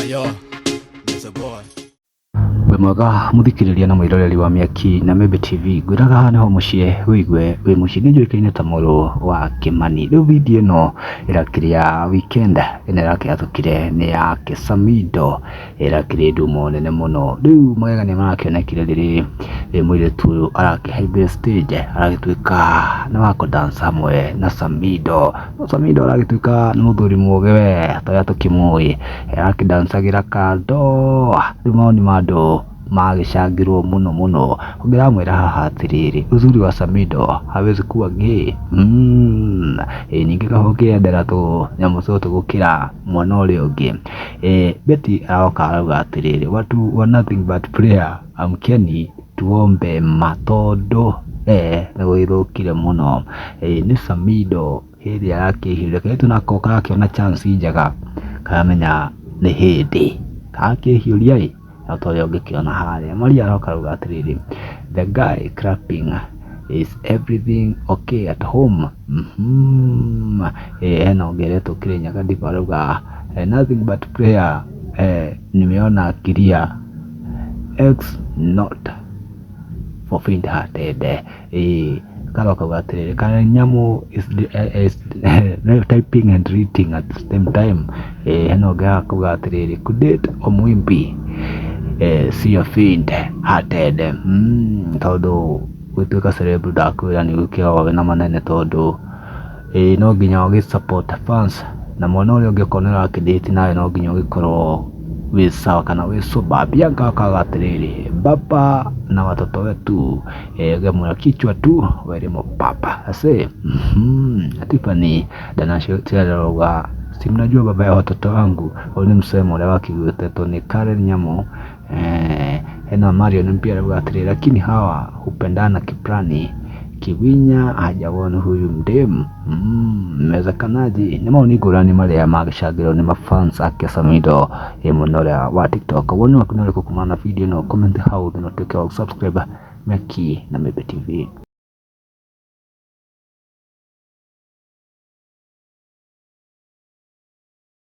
Yo, Mr. Boy. We mwega muthikiriria na mwiroreri wa Miaki na Mebe TV gwiraga haha niho mucie wigwe wi mucie njuikaine ta muro wa Kimani. Riu video no irakiria weekend ina irakiatukire ni ya Samido irakire ndumo nene muno. Riu magegania marakionekire riri muiretu arakihaimbe stage aragituika na wako dance hamwe na Samido. Samido aragituika ni muthuri muge we toya tukimui arakidansagira kando. Riu maoni mando magicangirwo muno ngiramwira haha atiriri uzuri wa Samido hawezi kuwa gay. Ningi gahokiendera tu nyamucoto gukira mwana uri ungi. Beti aroka arauga atiriri watu were nothing but prayer. Amkeni tuombe matondo niguithukire muno. Ni Samido hindi arakihire kaitu nako karakiona chance njega karamenya ni hindi kakihiuria Autoyo ungekiona haria Maria aroka arauga atiriri the guy clapping is everything okay at home. Hena ongereto Kirinyaga ndipo arauga nothing but prayer. Nimeona kiria X not for faint hearted. Karoka arauga atiriri kana nyamu is typing and reading at the same time. Hena ongereto atiriri kudate omwimbi sio faint hearted. Tondu gwituika celeb ndakwira ni gukira wawe na manene tondu no nginya wagi support fans na mwana uri ungikonera akidate nawe no nginya ugikorwo wi sawa kana wi soba. Bianca akagatiriri baba na watoto wetu gemura kichwa tu werimo papa ase Tiffany danasho tiaroga si mnajua baba ya watoto wangu. Ni msemo ule wakigwete to ni Karen Nyamo. Hena Mario mpia arauga atiriri lakini hawa hupendana kiprani Kiwinya hajaona huyu mdemu. Mezekanaji ni maoni ngurani maria magicangirwo ni mafans ake Samido munore wa TikTok. Woni wakunore kukumana video no comment how no tuke subscribe Miaki na Mebe TV.